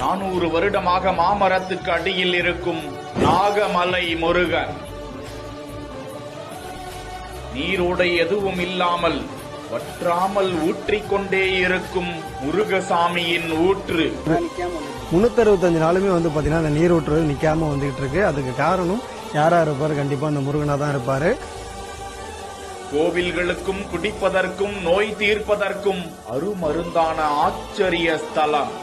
400 வருடமாக மாமரத்துக்கு அடியில் இருக்கும் நாகமலை முருகன். நீரோடை எதுவும் இல்லாமல் வற்றாமல் ஊற்றிக்கொண்டே இருக்கும் முருகசாமியின் ஊற்று. 365 நாளுமே பாத்தீங்கன்னா அந்த நீர் ஊற்று நிக்காம வந்துகிட்டு இருக்கு. அதுக்கு காரணம் யாரா இருப்பாரு? கண்டிப்பா அந்த முருகனா தான் இருப்பாரு. கோவில்களுக்கும் குடிப்பதற்கும் நோய் தீர்ப்பதற்கும் அருமருந்தான ஆச்சரிய ஸ்தலம்.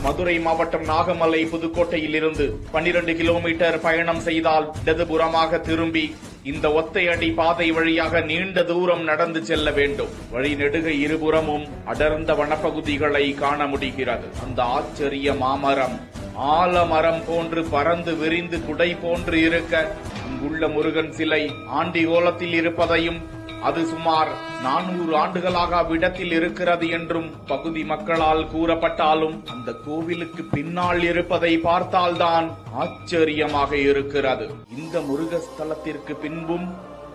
மதுரை மாவட்டம் நாகமலை புதுக்கோட்டையில் இருந்து 12 கிலோமீட்டர் பயணம் செய்தால் இடதுபுறமாக திரும்பி இந்த ஒத்தையடி பாதை வழியாக நீண்ட தூரம் நடந்து செல்ல வேண்டும். வழி நெடுக இருபுறமும் அடர்ந்த வனப்பகுதிகளை காண முடிகிறது. அந்த ஆச்சரிய மாமரம் ஆலமரம் போன்று பறந்து விரிந்து குடை போன்று இருக்க, அங்குள்ள முருகன் சிலை ஆண்டி கோலத்தில் இருப்பதையும் அது சுமார் 400 ஆண்டுகளாக அவ்விடத்தில் இருக்கிறது என்றும் பகுதி மக்களால் கூறப்பட்டாலும் அந்த கோவிலுக்கு பின்னால் இருப்பதை பார்த்தால்தான் ஆச்சரியமாக இருக்கிறது. இந்த முருகஸ்தலத்திற்கு பின்பும்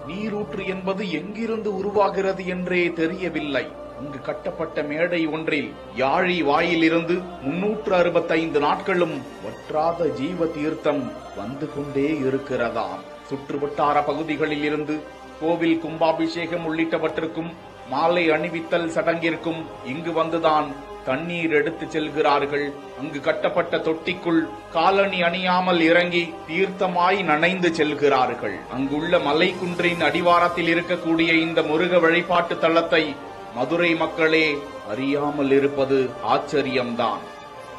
நீரூற்று என்பது எங்கிருந்து உருவாகிறது என்றே தெரியவில்லை. அங்கு கட்டப்பட்ட மேடை ஒன்றில் யாழி வாயிலிருந்து 365 நாட்களும் வற்றாத ஜீவ தீர்த்தம் வந்து கொண்டே இருக்கிறதாம். சுற்றுவட்டார பகுதிகளில் இருந்து கோவில் கும்பாபிஷேகம் உள்ளிட்டவற்றுக்கும் மாலை அணிவித்தல் சடங்கிற்கும் இங்கு வந்துதான் தண்ணீர் எடுத்து செல்கிறார்கள். அங்கு கட்டப்பட்ட தொட்டிக்குள் காலணி அணியாமல் இறங்கி தீர்த்தமாய் நனைந்து செல்கிறார்கள். அங்குள்ள மலைக்குன்றின் அடிவாரத்தில் இருக்கக்கூடிய இந்த முருக வழிபாட்டு தலத்தை மதுரை மக்களே அறியாமல் இருப்பது ஆச்சரியம்தான்.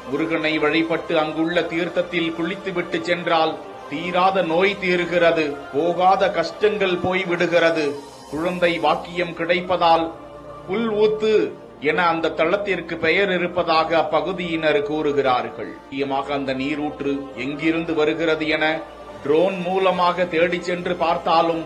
முருகனை வழிபட்டு அங்குள்ள தீர்த்தத்தில் குளித்துவிட்டு சென்றால் தீராத நோய் தீர்கிறது, போகாத கஷ்டங்கள் போய்விடுகிறது, குழந்தை வாக்கியம் கிடைப்பதால் புல் ஊத்து என அந்த தளத்திற்கு பெயர் இருப்பதாக அப்பகுதியினர் கூறுகிறார்கள். முக்கியமாக அந்த நீரூற்று எங்கிருந்து வருகிறது என ட்ரோன் மூலமாக தேடி சென்று பார்த்தாலும்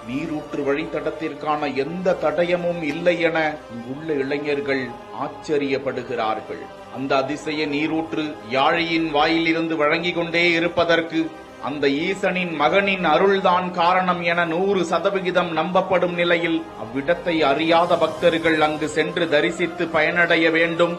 நீரூற்று வழித்தடத்திற்கான எந்த தடயமும் இல்லை என இங்குள்ள இளைஞர்கள் ஆச்சரியப்படுகிறார்கள். அந்த அதிசய நீரூற்று யாழியின் வாயிலிருந்து வழங்கிக் கொண்டே இருப்பதற்கு அந்த ஈசனின் மகனின் அருள்தான் காரணம் என 100% நம்பப்படும் நிலையில் அவ்விடத்தை அறியாத பக்தர்கள் அங்கு சென்று தரிசித்து பயனடைய வேண்டும்.